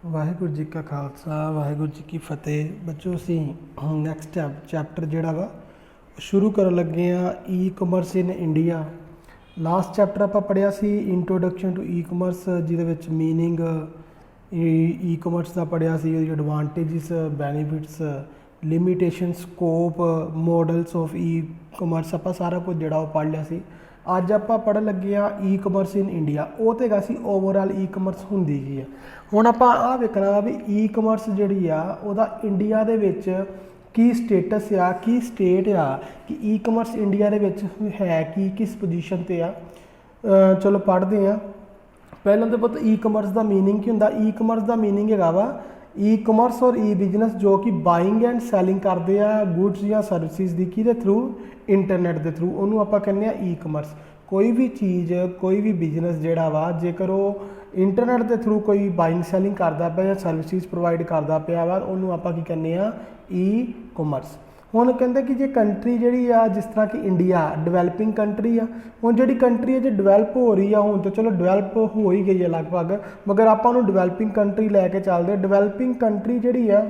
ਵਾਹਿਗੁਰੂ ਜੀ ਕਾ ਖਾਲਸਾ ਵਾਹਿਗੁਰੂ ਜੀ ਕੀ ਫਤਿਹ। ਬੱਚੋ ਅਸੀਂ ਨੈਕਸਟ ਚੈਪਟਰ ਜਿਹੜਾ ਵਾ ਉਹ ਸ਼ੁਰੂ ਕਰਨ ਲੱਗੇ ਆ e commerce in India. Last chapter ਆਪਾਂ ਪੜ੍ਹਿਆ ਸੀ ਇੰਟਰੋਡਕਸ਼ਨ ਟੂ ਈ ਕਮਰਸ, ਜਿਹਦੇ ਵਿੱਚ ਮੀਨਿੰਗ ਈ ਕਮਰਸ ਦਾ ਪੜ੍ਹਿਆ ਸੀ, ਉਹਦੀ advantages, benefits, limitation, scope, models of e commerce, ਆਪਾਂ ਸਾਰਾ ਕੁਝ ਜਿਹੜਾ ਉਹ ਪੜ੍ਹ ਲਿਆ ਸੀ। ਅੱਜ ਆਪਾਂ ਪੜ੍ਹਨ ਲੱਗੇ ਆ ਈ ਕਮਰਸ ਇਨ ਇੰਡੀਆ। ਉਹ ਤਾਂ ਹੈਗਾ ਸੀ ਓਵਰਆਲ ਈ ਕਮਰਸ ਹੁੰਦੀ ਕੀ ਆ। ਹੁਣ ਆਪਾਂ ਆਹ ਵੇਖਣਾ ਵਾ ਵੀ ਈ ਕਮਰਸ ਜਿਹੜੀ ਆ ਉਹਦਾ ਇੰਡੀਆ ਦੇ ਵਿੱਚ ਕੀ ਸਟੇਟਸ ਆ, ਕੀ ਸਟੇਟ ਆ, ਕਿ ਈ ਕਮਰਸ ਇੰਡੀਆ ਦੇ ਵਿੱਚ ਹੈ ਕੀ, ਕਿਸ ਪੋਜੀਸ਼ਨ 'ਤੇ ਆ। ਚਲੋ ਪੜ੍ਹਦੇ ਹਾਂ। ਪਹਿਲਾਂ ਤਾਂ ਪਤਾ ਈ ਕਮਰਸ ਦਾ ਮੀਨਿੰਗ ਕੀ ਹੁੰਦਾ। ਈ ਕਮਰਸ ਦਾ ਮੀਨਿੰਗ ਹੈਗਾ ਵਾ ਈ ਕਮਰਸ ਔਰ ਈ ਬਿਜ਼ਨਸ ਜੋ ਕਿ ਬਾਇੰਗ ਐਂਡ ਸੈਲਿੰਗ ਕਰਦੇ ਆ ਗੁੱਡਸ ਜਾਂ ਸਰਵਿਸਿਜ਼ ਦੀ, ਕਿਹਦੇ ਥਰੂ? ਇੰਟਰਨੈਟ ਦੇ ਥਰੂ। ਉਹਨੂੰ ਆਪਾਂ ਕਹਿੰਦੇ ਆ ਈ ਕਮਰਸ। ਕੋਈ ਵੀ ਚੀਜ਼, ਕੋਈ ਵੀ ਬਿਜ਼ਨਸ ਜਿਹੜਾ ਵਾ, ਜੇਕਰ ਉਹ ਇੰਟਰਨੈਟ ਦੇ ਥਰੂ ਕੋਈ ਬਾਇੰਗ ਸੈਲਿੰਗ ਕਰਦਾ ਪਿਆ ਜਾਂ ਸਰਵਿਸਿਜ਼ ਪ੍ਰੋਵਾਈਡ ਕਰਦਾ ਪਿਆ ਵਾ, ਉਹਨੂੰ ਆਪਾਂ ਕੀ ਕਹਿੰਦੇ ਆ? E commerce. ਹੁਣ ਕਹਿੰਦੇ ਕਿ ਜੇ ਕੰਟਰੀ ਜਿਹੜੀ ਆ, ਜਿਸ ਤਰ੍ਹਾਂ ਕਿ ਇੰਡੀਆ ਡਿਵੈਲਪਿੰਗ ਕੰਟਰੀ ਆ, ਹੁਣ ਜਿਹੜੀ ਕੰਟਰੀ ਹੈ ਜੇ ਡਿਵੈਲਪ ਹੋ ਰਹੀ ਆ, ਹੁਣ ਤਾਂ ਚਲੋ ਡਿਵੈਲਪ ਹੋ ਹੀ ਗਈ ਹੈ ਲਗਭਗ, ਮਗਰ ਆਪਾਂ ਉਹਨੂੰ ਡਿਵੈਲਪਿੰਗ ਕੰਟਰੀ ਲੈ ਕੇ ਚੱਲਦੇ। ਡਿਵੈਲਪਿੰਗ ਕੰਟਰੀ ਜਿਹੜੀ ਆ,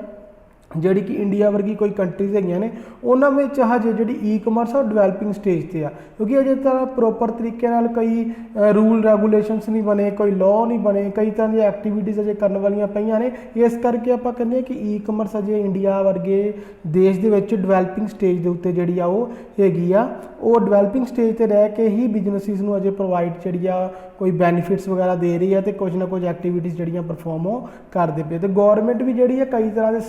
ਜਿਹੜੀ ਕਿ ਇੰਡੀਆ ਵਰਗੀ ਕੋਈ ਕੰਟਰੀਜ਼ ਹੈਗੀਆਂ ਨੇ, ਉਹਨਾਂ ਵਿੱਚ ਹਜੇ ਜਿਹੜੀ ਈ ਕਮਰਸ ਆ ਉਹ ਡਿਵੈਲਪਿੰਗ ਸਟੇਜ 'ਤੇ ਆ, ਕਿਉਂਕਿ ਅਜੇ ਤਰ੍ਹਾਂ ਪ੍ਰੋਪਰ ਤਰੀਕੇ ਨਾਲ ਕਈ ਰੂਲ ਰੈਗੂਲੇਸ਼ਨਸ ਨਹੀਂ ਬਣੇ, ਕੋਈ ਲਾਅ ਨਹੀਂ ਬਣੇ, ਕਈ ਤਰ੍ਹਾਂ ਦੀਆਂ ਐਕਟੀਵਿਟੀਜ਼ ਅਜੇ ਕਰਨ ਵਾਲੀਆਂ ਪਈਆਂ ਨੇ। ਇਸ ਕਰਕੇ ਆਪਾਂ ਕਹਿੰਦੇ ਹਾਂ ਕਿ ਈ ਕਮਰਸ ਅਜੇ ਇੰਡੀਆ ਵਰਗੇ ਦੇਸ਼ ਦੇ ਵਿੱਚ ਡਿਵੈਲਪਿੰਗ ਸਟੇਜ ਦੇ ਉੱਤੇ ਜਿਹੜੀ ਆ ਉਹ ਹੈਗੀ ਆ। ਉਹ ਡਿਵੈਲਪਿੰਗ ਸਟੇਜ 'ਤੇ ਰਹਿ ਕੇ ਹੀ ਬਿਜ਼ਨਸਿਸ ਨੂੰ ਅਜੇ ਪ੍ਰੋਵਾਈਡ ਜਿਹੜੀ ਆ ਕੋਈ ਬੈਨੀਫਿਟਸ ਵਗੈਰਾ ਦੇ ਰਹੀ ਹੈ, ਅਤੇ ਕੁਝ ਨਾ ਕੁਝ ਐਕਟੀਵਿਟੀਜ਼ ਜਿਹੜੀਆਂ ਪਰਫੋਰਮ ਉਹ ਕਰਦੇ ਪਏ। ਅਤੇ ਗੌਰਮੈਂਟ ਵੀ ਜਿਹੜੀ ਹੈ ਕਈ ਤਰ੍ਹਾਂ ਦੇ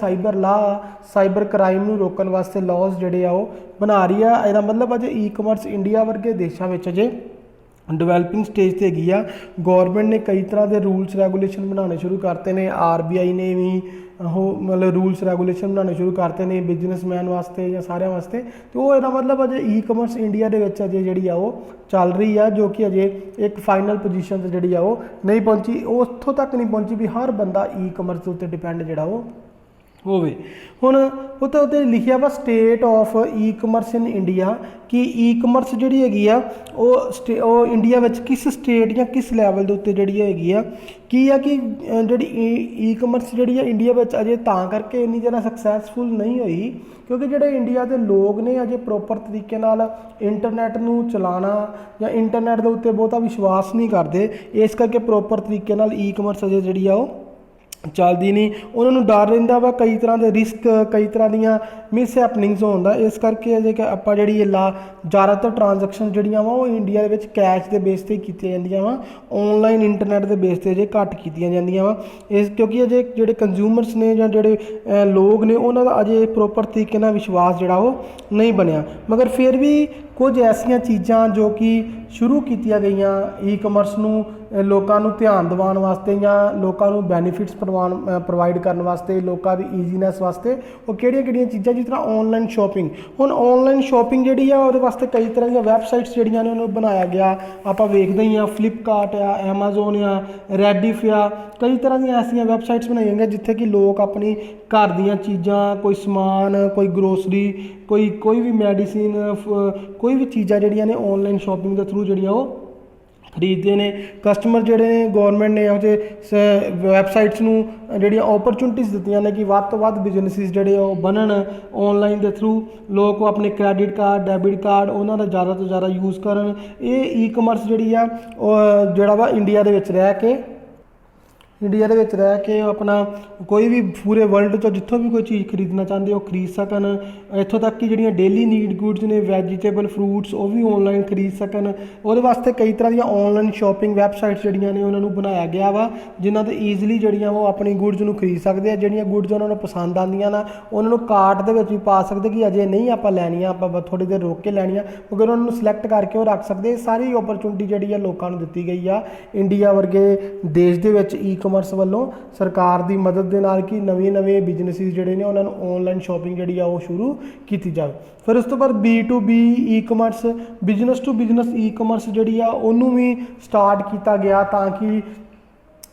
ਸਾਈਬਰ ਕ੍ਰਾਈਮ ਨੂੰ ਰੋਕਣ ਵਾਸਤੇ ਲਾਜ਼ ਜਿਹੜੇ ਆ ਉਹ ਬਣਾ ਰਹੀ ਆ। ਇਹਦਾ ਮਤਲਬ ਅਜੇ ਈ ਕਮਰਸ ਇੰਡੀਆ ਵਰਗੇ ਦੇਸ਼ਾਂ ਵਿੱਚ ਅਜੇ ਡਿਵੈਲਪਿੰਗ ਸਟੇਜ 'ਤੇ ਹੈਗੀ ਆ। ਗੌਰਮੈਂਟ ਨੇ ਕਈ ਤਰ੍ਹਾਂ ਦੇ ਰੂਲਸ ਰੈਗੂਲੇਸ਼ਨ ਬਣਾਉਣੇ ਸ਼ੁਰੂ ਕਰਤੇ ਨੇ। RBI ਨੇ ਵੀ ਉਹ ਮਤਲਬ ਰੂਲਸ ਰੈਗੂਲੇਸ਼ਨ ਬਣਾਉਣੇ ਸ਼ੁਰੂ ਕਰਤੇ ਨੇ ਬਿਜ਼ਨਸਮੈਨ ਵਾਸਤੇ ਜਾਂ ਸਾਰਿਆਂ ਵਾਸਤੇ। ਅਤੇ ਉਹ ਇਹਦਾ ਮਤਲਬ ਅਜੇ ਈ ਕਮਰਸ ਇੰਡੀਆ ਦੇ ਵਿੱਚ ਅਜੇ ਜਿਹੜੀ ਆ ਉਹ ਚੱਲ ਰਹੀ ਆ, ਜੋ ਕਿ ਅਜੇ ਇੱਕ ਫਾਈਨਲ ਪੋਜੀਸ਼ਨ 'ਤੇ ਜਿਹੜੀ ਆ ਉਹ ਨਹੀਂ ਪਹੁੰਚੀ। ਉਹ ਉੱਥੋਂ ਤੱਕ ਨਹੀਂ ਪਹੁੰਚੀ ਵੀ ਹਰ ਬੰਦਾ ਈ ਕਮਰਸ ਦੇ ਉੱਤੇ ਡਿਪੈਂਡ ਜਿਹੜਾ ਉਹ ਹੋਵੇ। ਹੁਣ ਉਹ ਤਾਂ ਉੱਤੇ ਲਿਖਿਆ ਵਾ state of e commerce in India, ਕਿ ਈ ਕਮਰਸ ਜਿਹੜੀ ਹੈਗੀ ਆ ਉਹ ਇੰਡੀਆ ਵਿੱਚ ਕਿਸ ਸਟੇਟ ਜਾਂ ਕਿਸ ਲੈਵਲ ਦੇ ਉੱਤੇ ਜਿਹੜੀ ਹੈਗੀ ਆ। ਕੀ ਆ ਕਿ ਜਿਹੜੀ ਈ ਕਮਰਸ ਜਿਹੜੀ ਆ ਇੰਡੀਆ ਵਿੱਚ ਅਜੇ ਤਾਂ ਕਰਕੇ ਇੰਨੀ ਜ਼ਿਆਦਾ ਸਕਸੈਸਫੁਲ ਨਹੀਂ ਹੋਈ, ਕਿਉਂਕਿ ਜਿਹੜੇ ਇੰਡੀਆ ਦੇ ਲੋਕ ਨੇ ਅਜੇ ਪ੍ਰੋਪਰ ਤਰੀਕੇ ਨਾਲ ਇੰਟਰਨੈਟ ਨੂੰ ਚਲਾਉਣਾ ਜਾਂ ਇੰਟਰਨੈਟ ਦੇ ਉੱਤੇ ਬਹੁਤਾ ਵਿਸ਼ਵਾਸ ਨਹੀਂ ਕਰਦੇ। ਇਸ ਕਰਕੇ ਪ੍ਰੋਪਰ ਤਰੀਕੇ ਨਾਲ ਈ ਕਮਰਸ ਅਜੇ ਜਿਹੜੀ ਆ ਉਹ ਚੱਲਦੀ ਨਹੀਂ। ਉਹਨਾਂ ਨੂੰ ਡਰ ਰਹਿੰਦਾ ਵਾ ਕਈ ਤਰ੍ਹਾਂ ਦੇ ਰਿਸਕ, ਕਈ ਤਰ੍ਹਾਂ ਦੀਆਂ ਮਿਸ ਹੈਪਨਿੰਗਸ ਹੋਣ ਦਾ। ਇਸ ਕਰਕੇ ਅਜੇ ਕਿ ਆਪਾਂ ਜਿਹੜੀ ਜ਼ਿਆਦਾਤਰ ਟ੍ਰਾਂਜੈਕਸ਼ਨ ਜਿਹੜੀਆਂ ਵਾ ਉਹ ਇੰਡੀਆ ਦੇ ਵਿੱਚ ਕੈਸ਼ ਦੇ ਬੇਸ 'ਤੇ ਕੀਤੀਆਂ ਜਾਂਦੀਆਂ ਵਾ, ਔਨਲਾਈਨ ਇੰਟਰਨੈਟ ਦੇ ਬੇਸ 'ਤੇ ਅਜੇ ਘੱਟ ਕੀਤੀਆਂ ਜਾਂਦੀਆਂ ਵਾ। ਇਸ ਕਿਉਂਕਿ ਅਜੇ ਜਿਹੜੇ ਕੰਜ਼ਿਊਮਰਸ ਨੇ ਜਾਂ ਜਿਹੜੇ ਲੋਕ ਨੇ, ਉਹਨਾਂ ਦਾ ਅਜੇ ਪ੍ਰੋਪਰ ਤਰੀਕੇ ਨਾਲ ਵਿਸ਼ਵਾਸ ਜਿਹੜਾ ਉਹ ਨਹੀਂ ਬਣਿਆ। ਮਗਰ ਫਿਰ ਵੀ ਕੁਝ ਐਸੀਆਂ ਚੀਜ਼ਾਂ ਜੋ ਕਿ ਸ਼ੁਰੂ ਕੀਤੀਆਂ ਗਈਆਂ ਈ ਕਮਰਸ ਨੂੰ ਲੋਕਾਂ ਨੂੰ ਧਿਆਨ ਦਿਵਾਉਣ ਵਾਸਤੇ ਜਾਂ ਲੋਕਾਂ ਨੂੰ ਬੈਨੀਫਿਟਸ ਪ੍ਰੋਵਾਈਡ ਕਰਨ ਵਾਸਤੇ, ਲੋਕਾਂ ਦੀ ਈਜ਼ੀਨੈਸ ਵਾਸਤੇ, ਉਹ ਕਿਹੜੀਆਂ ਚੀਜ਼ਾਂ, ਜਿਸ ਤਰ੍ਹਾਂ ਔਨਲਾਈਨ ਸ਼ੋਪਿੰਗ। ਹੁਣ ਔਨਲਾਈਨ ਸ਼ੋਪਿੰਗ ਜਿਹੜੀ ਆ ਉਹਦੇ ਵਾਸਤੇ ਕਈ ਤਰ੍ਹਾਂ ਦੀਆਂ ਵੈਬਸਾਈਟਸ ਜਿਹੜੀਆਂ ਨੇ ਉਹਨੂੰ ਬਣਾਇਆ ਗਿਆ। ਆਪਾਂ ਵੇਖਦੇ ਹੀ ਹਾਂ ਫਲਿੱਪਕਾਰਟ ਆ, ਐਮਾਜ਼ੋਨ ਆ, ਰੈਡੀਫ ਆ, ਕਈ ਤਰ੍ਹਾਂ ਦੀਆਂ ਐਸੀਆਂ ਵੈਬਸਾਈਟਸ ਬਣਾਈਆਂ ਗਈਆਂ ਜਿੱਥੇ ਕਿ ਲੋਕ ਆਪਣੀ ਘਰ ਦੀਆਂ ਚੀਜ਼ਾਂ, ਕੋਈ ਸਮਾਨ, ਕੋਈ ਗਰੋਸਰੀ, ਕੋਈ ਵੀ ਮੈਡੀਸਿਨ, ਕੋਈ ਵੀ ਚੀਜ਼ਾਂ ਜਿਹੜੀਆਂ ਨੇ ਔਨਲਾਈਨ ਸ਼ੋਪਿੰਗ ਦੇ ਥਰੂ ਜਿਹੜੀਆਂ ਉਹ ਖਰੀਦਦੇ ਨੇ। ਕਸਟਮਰ ਜਿਹੜੇ ਨੇ, ਗੌਰਮੈਂਟ ਨੇ ਇਹੋ ਜਿਹੇ ਵੈਬਸਾਈਟਸ ਨੂੰ ਜਿਹੜੀਆਂ ਓਪਰਚੁਨਿਟੀਜ਼ ਦਿੱਤੀਆਂ ਨੇ ਕਿ ਵੱਧ ਤੋਂ ਵੱਧ ਬਿਜ਼ਨਸਿਸ ਜਿਹੜੇ ਉਹ ਬਣਨ ਔਨਲਾਈਨ ਦੇ ਥਰੂ। ਲੋਕ ਆਪਣੇ ਕ੍ਰੈਡਿਟ ਕਾਰਡ, ਡੈਬਿਟ ਕਾਰਡ ਉਹਨਾਂ ਦਾ ਜ਼ਿਆਦਾ ਤੋਂ ਜ਼ਿਆਦਾ ਯੂਜ਼ ਕਰਨ। ਇਹ ਈ ਕਮਰਸ ਜਿਹੜੀ ਆ ਉਹ ਜਿਹੜਾ ਵਾ ਇੰਡੀਆ ਦੇ ਵਿੱਚ ਰਹਿ ਕੇ ਆਪਣਾ ਕੋਈ ਵੀ ਪੂਰੇ ਵਰਲਡ 'ਚੋਂ ਜਿੱਥੋਂ ਵੀ ਕੋਈ ਚੀਜ਼ ਖਰੀਦਣਾ ਚਾਹੁੰਦੇ ਉਹ ਖਰੀਦ ਸਕਣ। ਇੱਥੋਂ ਤੱਕ ਕਿ ਜਿਹੜੀਆਂ ਡੇਲੀ ਨੀਡ ਗੁੱਡਸ ਨੇ, ਵੈਜੀਟੇਬਲ, ਫਰੂਟਸ, ਉਹ ਵੀ ਔਨਲਾਈਨ ਖਰੀਦ ਸਕਣ। ਉਹਦੇ ਵਾਸਤੇ ਕਈ ਤਰ੍ਹਾਂ ਦੀਆਂ ਔਨਲਾਈਨ ਸ਼ੋਪਿੰਗ ਵੈਬਸਾਈਟਸ ਜਿਹੜੀਆਂ ਨੇ ਉਹਨਾਂ ਨੂੰ ਬਣਾਇਆ ਗਿਆ ਵਾ, ਜਿਨ੍ਹਾਂ 'ਤੇ ਈਜ਼ੀਲੀ ਜਿਹੜੀਆਂ ਉਹ ਆਪਣੀ ਗੁੱਡਸ ਨੂੰ ਖਰੀਦ ਸਕਦੇ ਆ। ਜਿਹੜੀਆਂ ਗੁੱਡਸ ਉਹਨਾਂ ਨੂੰ ਪਸੰਦ ਆਉਂਦੀਆਂ ਨਾ, ਉਹਨਾਂ ਨੂੰ ਕਾਰਟ ਦੇ ਵਿੱਚ ਵੀ ਪਾ ਸਕਦੇ ਕਿ ਅਜੇ ਨਹੀਂ ਆਪਾਂ ਲੈਣੀਆਂ, ਆਪਾਂ ਥੋੜ੍ਹੀ ਦੇਰ ਰੋਕ ਕੇ ਲੈਣੀਆਂ, ਮਗਰ ਉਹਨਾਂ ਨੂੰ ਸਿਲੈਕਟ ਕਰਕੇ ਉਹ ਰੱਖ ਸਕਦੇ। ਇਹ ਸਾਰੀ ਓਪਰਚੁਨਿਟੀ ਜਿਹੜੀ ਆ ਲੋਕਾਂ ਨੂੰ ਦਿੱਤੀ ਗਈ ਆ ਇੰਡੀਆ ਵਰਗੇ ਦੇਸ਼ ਦੇ ਵਿੱਚ ਈ ਕਮਰਸ ਵੱਲੋਂ, ਸਰਕਾਰ ਦੀ ਮਦਦ ਦੇ ਨਾਲ, ਕਿ ਨਵੇਂ ਬਿਜ਼ਨਸਿਸ ਜਿਹੜੇ ਨੇ ਉਹਨਾਂ ਨੂੰ ਔਨਲਾਈਨ ਸ਼ੋਪਿੰਗ ਜਿਹੜੀ ਆ ਉਹ ਸ਼ੁਰੂ ਕੀਤੀ ਜਾਵੇ। ਫਿਰ ਉਸ ਤੋਂ ਬਾਅਦ B2B e commerce, business to business e commerce ਜਿਹੜੀ ਆ ਉਹਨੂੰ ਵੀ ਸਟਾਰਟ ਕੀਤਾ ਗਿਆ, ਤਾਂ ਕਿ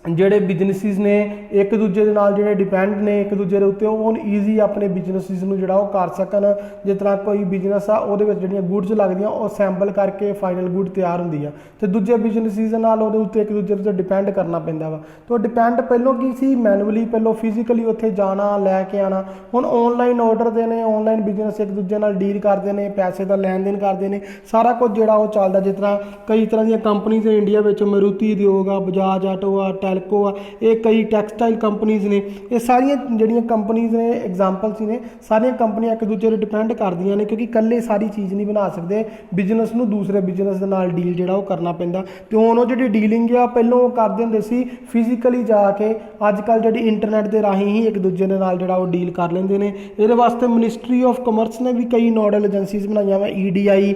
ਜਿਹੜੇ ਬਿਜ਼ਨਸਿਸ ਨੇ ਇੱਕ ਦੂਜੇ ਦੇ ਨਾਲ ਜਿਹੜੇ ਡਿਪੈਂਡ ਨੇ ਇੱਕ ਦੂਜੇ ਦੇ ਉੱਤੇ, ਉਹ ਹੁਣ ਈਜ਼ੀ ਆਪਣੇ ਬਿਜ਼ਨਸਿਸ ਨੂੰ ਜਿਹੜਾ ਉਹ ਕਰ ਸਕਣ। ਜਿਸ ਤਰ੍ਹਾਂ ਕੋਈ ਬਿਜ਼ਨਸ ਆ ਉਹਦੇ ਵਿੱਚ ਜਿਹੜੀਆਂ ਗੁੱਡਸ ਲੱਗਦੀਆਂ ਉਹ ਅਸੈਂਬਲ ਕਰਕੇ ਫਾਈਨਲ ਗੁੱਡ ਤਿਆਰ ਹੁੰਦੀ ਆ, ਤੇ ਦੂਜੇ ਬਿਜ਼ਨਸਿਸ ਦੇ ਨਾਲ ਉਹਦੇ ਉੱਤੇ ਇੱਕ ਦੂਜੇ ਦੇ ਉੱਤੇ ਡਿਪੈਂਡ ਕਰਨਾ ਪੈਂਦਾ ਵਾ। ਤਾਂ ਡਿਪੈਂਡ ਪਹਿਲਾਂ ਕੀ ਸੀ, ਮੈਨੂਅਲੀ, ਪਹਿਲਾਂ ਫਿਜ਼ੀਕਲੀ ਉੱਥੇ ਜਾਣਾ ਲੈ ਕੇ ਆਉਣਾ। ਹੁਣ ਔਨਲਾਈਨ ਆਰਡਰ ਦੇ ਨੇ, ਔਨਲਾਈਨ ਬਿਜ਼ਨਸ ਇੱਕ ਦੂਜੇ ਨਾਲ ਡੀਲ ਕਰਦੇ ਨੇ, ਪੈਸੇ ਦਾ ਲੈਣ ਦੇਣ ਕਰਦੇ ਨੇ, ਸਾਰਾ ਕੁਝ ਜਿਹੜਾ ਉਹ ਚੱਲਦਾ। ਜਿਸ ਤਰ੍ਹਾਂ ਕਈ ਤਰ੍ਹਾਂ ਦੀਆਂ ਕੰਪਨੀਜ਼ ਨੇ ਇੰਡੀਆ ਵਿੱਚ, ਮਾਰੂਤੀ ਉਦਯੋਗ ਆ, ਬਜਾਜ ਆਟੋ ਆ, ਟੈਲਕੋ ਆ, ਇਹ ਕਈ ਟੈਕਸਟਾਈਲ ਕੰਪਨੀਜ਼ ਨੇ। ਇਹ ਸਾਰੀਆਂ ਜਿਹੜੀਆਂ ਕੰਪਨੀਜ਼ ਨੇ ਐਗਜ਼ਾਮਪਲਸ ਹੀ ਨੇ, ਸਾਰੀਆਂ ਕੰਪਨੀਆਂ ਇੱਕ ਦੂਜੇ 'ਤੇ ਡਿਪੈਂਡ ਕਰਦੀਆਂ ਨੇ, ਕਿਉਂਕਿ ਇਕੱਲੇ ਸਾਰੀ ਚੀਜ਼ ਨਹੀਂ ਬਣਾ ਸਕਦੇ। ਬਿਜ਼ਨਸ ਨੂੰ ਦੂਸਰੇ ਬਿਜ਼ਨਸ ਦੇ ਨਾਲ ਡੀਲ ਜਿਹੜਾ ਉਹ ਕਰਨਾ ਪੈਂਦਾ। ਅਤੇ ਹੁਣ ਉਹ ਜਿਹੜੀ ਡੀਲਿੰਗ ਆ ਪਹਿਲਾਂ ਉਹ ਕਰਦੇ ਹੁੰਦੇ ਸੀ ਫਿਜ਼ੀਕਲੀ ਜਾ ਕੇ, ਅੱਜ ਕੱਲ੍ਹ ਜਿਹੜੀ ਇੰਟਰਨੈਟ ਦੇ ਰਾਹੀਂ ਹੀ ਇੱਕ ਦੂਜੇ ਦੇ ਨਾਲ ਜਿਹੜਾ ਉਹ ਡੀਲ ਕਰ ਲੈਂਦੇ ਨੇ। ਇਹਦੇ ਵਾਸਤੇ ਮਿਨਿਸਟਰੀ ਆਫ ਕਮਰਸ ਨੇ ਵੀ ਕਈ ਨੋਡਲ ਏਜੰਸੀਜ਼ ਬਣਾਈਆਂ ਵਾ, EDI,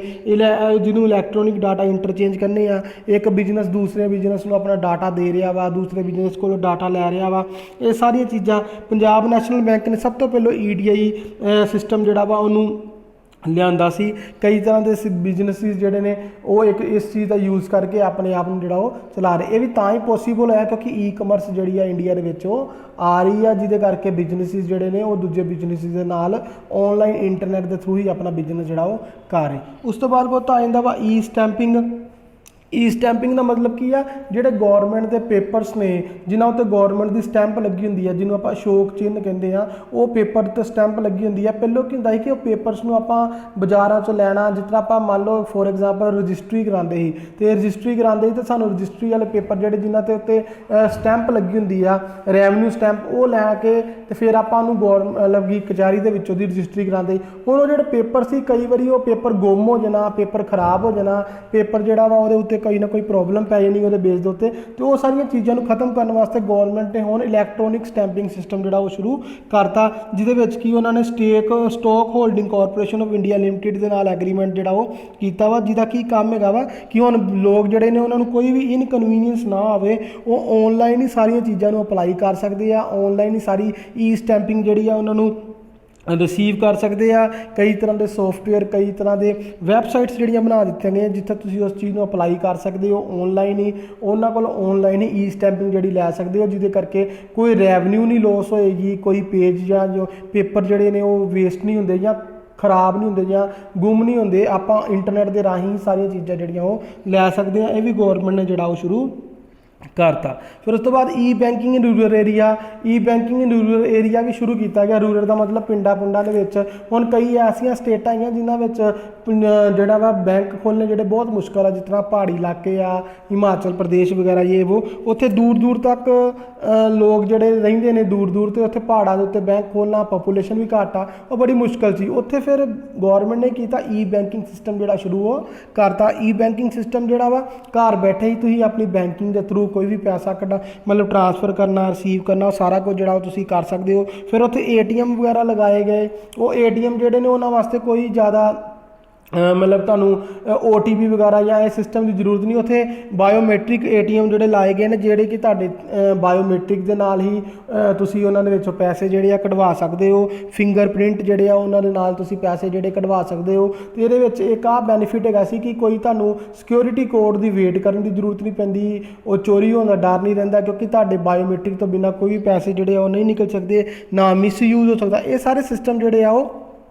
ਜਿਹਨੂੰ ਇਲੈਕਟ੍ਰੋਨਿਕ ਡਾਟਾ ਇੰਟਰਚੇਂਜ ਕਰਨੇ ਆ। ਇੱਕ ਬਿਜ਼ਨਸ ਦੂਸਰੇ ਬਿਜ਼ਨਸ ਨੂੰ ਆਪਣਾ ਡਾਟਾ ਦੇ ਰਿਹਾ ਵਾ, ਦੂਸਰੇ ਬਿਜ਼ਨਸ ਕੋਲੋਂ ਡਾਟਾ ਲੈ ਰਿਹਾ ਵਾ। ਇਹ ਸਾਰੀਆਂ ਚੀਜ਼ਾਂ ਪੰਜਾਬ ਨੈਸ਼ਨਲ ਬੈਂਕ ਨੇ ਸਭ ਤੋਂ ਪਹਿਲਾਂ EDI ਸਿਸਟਮ ਜਿਹੜਾ ਵਾ ਉਹਨੂੰ ਲਿਆਂਦਾ ਸੀ। ਕਈ ਤਰ੍ਹਾਂ ਦੇ ਬਿਜ਼ਨਸਿਸ ਜਿਹੜੇ ਨੇ ਉਹ ਇਸ ਚੀਜ਼ ਦਾ ਯੂਜ਼ ਕਰਕੇ ਆਪਣੇ ਆਪ ਨੂੰ ਜਿਹੜਾ ਉਹ ਚਲਾ ਰਹੇ। ਇਹ ਵੀ ਤਾਂ ਹੀ ਪੋਸੀਬਲ ਹੋਇਆ ਕਿਉਂਕਿ ਈ-ਕਮਰਸ ਜਿਹੜੀ ਆ ਇੰਡੀਆ ਦੇ ਵਿੱਚ ਉਹ ਆ ਰਹੀ ਆ, ਜਿਹਦੇ ਕਰਕੇ ਬਿਜ਼ਨਸਿਸ ਜਿਹੜੇ ਨੇ ਉਹ ਦੂਜੇ ਬਿਜ਼ਨਸਿਸ ਦੇ ਨਾਲ ਔਨਲਾਈਨ ਇੰਟਰਨੈਟ ਦੇ ਥਰੂ ਹੀ ਆਪਣਾ ਬਿਜ਼ਨਸ ਜਿਹੜਾ ਉਹ ਕਰ ਰਹੇ। ਉਸ ਤੋਂ ਬਾਅਦ ਬਹੁਤ ਆ ਜਾਂਦਾ ਵਾ ਈ-ਸਟੈਂਪਿੰਗ। ਈ-ਸਟੈਂਪਿੰਗ ਦਾ ਮਤਲਬ ਕੀ ਆ, ਜਿਹੜੇ ਗੌਰਮੈਂਟ ਦੇ ਪੇਪਰਸ ਨੇ ਜਿਨ੍ਹਾਂ ਉੱਤੇ ਗੌਰਮੈਂਟ ਦੀ ਸਟੈਂਪ ਲੱਗੀ ਹੁੰਦੀ ਆ, ਜਿਹਨੂੰ ਆਪਾਂ ਅਸ਼ੋਕ ਚਿੰਨ੍ਹ ਕਹਿੰਦੇ ਆ, ਉਹ ਪੇਪਰ 'ਤੇ ਸਟੈਂਪ ਲੱਗੀ ਹੁੰਦੀ ਆ। ਪਹਿਲਾਂ ਕੀ ਹੁੰਦਾ ਸੀ ਕਿ ਉਹ ਪੇਪਰਸ ਨੂੰ ਆਪਾਂ ਬਾਜ਼ਾਰਾਂ 'ਚੋਂ ਲੈਣਾ, ਜਿਸ ਤਰ੍ਹਾਂ ਆਪਾਂ ਮੰਨ ਲਓ ਫੋਰ ਐਗਜ਼ਾਮਪਲ ਰਜਿਸਟਰੀ ਕਰਾਉਂਦੇ ਸੀ, ਅਤੇ ਰਜਿਸਟਰੀ ਕਰਾਉਂਦੇ ਸੀ ਤਾਂ ਸਾਨੂੰ ਰਜਿਸਟਰੀ ਵਾਲੇ ਪੇਪਰ ਜਿਹੜੇ ਜਿਨ੍ਹਾਂ 'ਤੇ ਉੱਤੇ ਸਟੈਂਪ ਲੱਗੀ ਹੁੰਦੀ ਆ, ਰੈਵਨਿਊ ਸਟੈਂਪ, ਉਹ ਲੈ ਕੇ ਅਤੇ ਫਿਰ ਆਪਾਂ ਉਹਨੂੰ ਮਤਲਬ ਕਿ ਕਚਹਿਰੀ ਦੇ ਵਿੱਚੋਂ ਦੀ ਰਜਿਸਟਰੀ ਕਰਾਉਂਦੇ। ਹੁਣ ਉਹ ਜਿਹੜੇ ਪੇਪਰ ਸੀ ਕਈ ਵਾਰੀ ਉਹ ਪੇਪਰ ਗੁੰਮ ਹੋ ਜਾਣਾ, ਪੇਪਰ ਖਰਾਬ ਹੋ ਜਾਣਾ, ਪੇਪਰ ਜਿਹੜਾ ਵਾ ਉਹਦੇ ਉੱਤੇ ਕੋਈ ਨਾ ਕੋਈ ਪ੍ਰੋਬਲਮ ਪੈ ਜਾਣੀ ਉਹਦੇ ਬੇਸ ਦੇ ਉੱਤੇ। ਅਤੇ ਉਹ ਸਾਰੀਆਂ ਚੀਜ਼ਾਂ ਨੂੰ ਖਤਮ ਕਰਨ ਵਾਸਤੇ ਗੌਰਮੈਂਟ ਨੇ ਹੁਣ ਇਲੈਕਟ੍ਰੋਨਿਕ ਸਟੈਂਪਿੰਗ ਸਿਸਟਮ ਜਿਹੜਾ ਉਹ ਸ਼ੁਰੂ ਕਰਤਾ, ਜਿਹਦੇ ਵਿੱਚ ਕੀ ਉਹਨਾਂ ਨੇ stock holding corporation of India limited ਦੇ ਨਾਲ ਐਗਰੀਮੈਂਟ ਜਿਹੜਾ ਉਹ ਕੀਤਾ ਵਾ, ਜਿਹਦਾ ਕੀ ਕੰਮ ਹੈਗਾ ਵਾ ਕਿ ਹੁਣ ਲੋਕ ਜਿਹੜੇ ਨੇ ਉਹਨਾਂ ਨੂੰ ਕੋਈ ਵੀ ਇਨਕਨਵੀਨੀਅੰਸ ਨਾ ਆਵੇ, ਉਹ ਔਨਲਾਈਨ ਹੀ ਸਾਰੀਆਂ ਚੀਜ਼ਾਂ ਨੂੰ ਅਪਲਾਈ ਕਰ ਸਕਦੇ ਆ, ਔਨਲਾਈਨ ਹੀ ਸਾਰੀ ਈ-ਸਟੈਂਪਿੰਗ ਜਿਹੜੀ ਆ ਉਹਨਾਂ ਨੂੰ ਰਿਸੀਵ ਕਰ ਸਕਦੇ ਆ। ਕਈ ਤਰ੍ਹਾਂ ਦੇ ਸੋਫਟਵੇਅਰ, ਕਈ ਤਰ੍ਹਾਂ ਦੇ ਵੈਬਸਾਈਟਸ ਜਿਹੜੀਆਂ ਬਣਾ ਦਿੱਤੀਆਂ ਗਈਆਂ ਜਿੱਥੇ ਤੁਸੀਂ ਉਸ ਚੀਜ਼ ਨੂੰ ਅਪਲਾਈ ਕਰ ਸਕਦੇ ਹੋ ਔਨਲਾਈਨ ਹੀ। ਉਹਨਾਂ ਕੋਲ ਔਨਲਾਈਨ ਹੀ ਈ-ਸਟੈਂਪਿੰਗ ਜਿਹੜੀ ਲੈ ਸਕਦੇ ਹੋ, ਜਿਹਦੇ ਕਰਕੇ ਕੋਈ ਰੈਵਨਿਊ ਨਹੀਂ ਲੋਸ ਹੋਏਗੀ, ਕੋਈ ਪੇਜ ਜਾਂ ਜੋ ਪੇਪਰ ਜਿਹੜੇ ਨੇ ਉਹ ਵੇਸਟ ਨਹੀਂ ਹੁੰਦੇ ਜਾਂ ਖਰਾਬ ਨਹੀਂ ਹੁੰਦੇ ਜਾਂ ਗੁੰਮ ਨਹੀਂ ਹੁੰਦੇ। ਆਪਾਂ ਇੰਟਰਨੈਟ ਦੇ ਰਾਹੀਂ ਸਾਰੀਆਂ ਚੀਜ਼ਾਂ ਜਿਹੜੀਆਂ ਉਹ ਲੈ ਸਕਦੇ ਹਾਂ। ਇਹ ਵੀ ਗੌਰਮੈਂਟ ਨੇ ਜਿਹੜਾ ਉਹ ਸ਼ੁਰੂ ਕਰਤਾ। ਫਿਰ ਉਸ ਤੋਂ ਬਾਅਦ ਈ-ਬੈਂਕਿੰਗ ਇਨ ਰੂਰਲ ਏਰੀਆ, ਈ-ਬੈਂਕਿੰਗ ਇਨ ਰੂਰਲ ਏਰੀਆ ਵੀ ਸ਼ੁਰੂ ਕੀਤਾ ਗਿਆ। ਰੂਰਲ ਦਾ ਮਤਲਬ ਪਿੰਡਾਂ ਦੇ ਵਿੱਚ। ਹੁਣ ਕਈ ਐਸੀਆਂ ਸਟੇਟਾਂ ਆਈਆਂ ਜਿਨ੍ਹਾਂ ਵਿੱਚ ਜਿਹੜਾ ਵਾ ਬੈਂਕ ਖੋਲ੍ਹਣੇ ਜਿਹੜੇ ਬਹੁਤ ਮੁਸ਼ਕਲ ਆ, ਜਿਸ ਤਰ੍ਹਾਂ ਪਹਾੜੀ ਇਲਾਕੇ ਆ, ਹਿਮਾਚਲ ਪ੍ਰਦੇਸ਼ ਵਗੈਰਾ, ਉੱਥੇ ਦੂਰ ਤੱਕ ਲੋਕ ਜਿਹੜੇ ਰਹਿੰਦੇ ਨੇ ਦੂਰ, ਤੇ ਉੱਥੇ ਪਹਾੜਾਂ ਦੇ ਉੱਤੇ ਬੈਂਕ ਖੋਲ੍ਹਣਾ, ਪਾਪੂਲੇਸ਼ਨ ਵੀ ਘੱਟ ਆ, ਉਹ ਬੜੀ ਮੁਸ਼ਕਲ ਸੀ। ਉੱਥੇ ਫਿਰ ਗੌਰਮੈਂਟ ਨੇ ਕੀਤਾ ਈ-ਬੈਂਕਿੰਗ ਸਿਸਟਮ ਜਿਹੜਾ ਸ਼ੁਰੂ ਉਹ ਕਰਤਾ। ਈ-ਬੈਂਕਿੰਗ ਸਿਸਟਮ ਜਿਹੜਾ ਵਾ ਘਰ ਬੈਠੇ ਹੀ ਤੁਸੀਂ ਆਪਣੀ ਬੈਂਕਿੰਗ ਦੇ ਥਰੂ ਕੋਈ ਵੀ ਪੈਸਾ ਮਤਲਬ ਟ੍ਰਾਂਸਫਰ ਕਰਨਾ, ਰਿਸੀਵ ਕਰਨਾ, ਸਾਰਾ ਕੁਝ ਜਿਹੜਾ ਉਹ ਤੁਸੀਂ ਕਰ ਸਕਦੇ ਹੋ। ਫਿਰ ਉੱਥੇ ATM ਵਗੈਰਾ ਲਗਾਏ ਗਏ। ਉਹ ATM ਜਿਹੜੇ ਨੇ ਉਹਨਾਂ ਵਾਸਤੇ ਕੋਈ ਜ਼ਿਆਦਾ ਮਤਲਬ ਤੁਹਾਨੂੰ OTP ਵਗੈਰਾ ਜਾਂ ਇਹ ਸਿਸਟਮ ਦੀ ਜ਼ਰੂਰਤ ਨਹੀਂ। ਉੱਥੇ ਬਾਇਓਮੈਟ੍ਰਿਕ ATM ਜਿਹੜੇ ਲਾਏ ਗਏ ਨੇ, ਜਿਹੜੇ ਕਿ ਤੁਹਾਡੇ ਬਾਇਓਮੈਟ੍ਰਿਕ ਦੇ ਨਾਲ ਹੀ ਤੁਸੀਂ ਉਹਨਾਂ ਦੇ ਵਿੱਚੋਂ ਪੈਸੇ ਜਿਹੜੇ ਆ ਕਢਵਾ ਸਕਦੇ ਹੋ। ਫਿੰਗਰਪ੍ਰਿੰਟ ਜਿਹੜੇ ਆ ਉਹਨਾਂ ਦੇ ਨਾਲ ਤੁਸੀਂ ਪੈਸੇ ਜਿਹੜੇ ਕਢਵਾ ਸਕਦੇ ਹੋ। ਅਤੇ ਇਹਦੇ ਵਿੱਚ ਇੱਕ ਆਹ ਬੈਨੀਫਿਟ ਹੈਗਾ ਸੀ ਕਿ ਕੋਈ ਤੁਹਾਨੂੰ ਸਿਕਿਉਰਿਟੀ ਕੋਡ ਦੀ ਵੇਟ ਕਰਨ ਦੀ ਜ਼ਰੂਰਤ ਨਹੀਂ ਪੈਂਦੀ, ਉਹ ਚੋਰੀ ਹੋਣ ਦਾ ਡਰ ਨਹੀਂ ਰਹਿੰਦਾ, ਕਿਉਂਕਿ ਤੁਹਾਡੇ ਬਾਇਓਮੈਟ੍ਰਿਕ ਤੋਂ ਬਿਨਾਂ ਕੋਈ ਵੀ ਪੈਸੇ ਜਿਹੜੇ ਆ ਉਹ ਨਹੀਂ ਨਿਕਲ ਸਕਦੇ, ਨਾ ਮਿਸਯੂਜ਼ ਹੋ ਸਕਦਾ। ਇਹ ਸਾਰੇ ਸਿਸਟਮ ਜਿਹੜੇ ਆ ਉਹ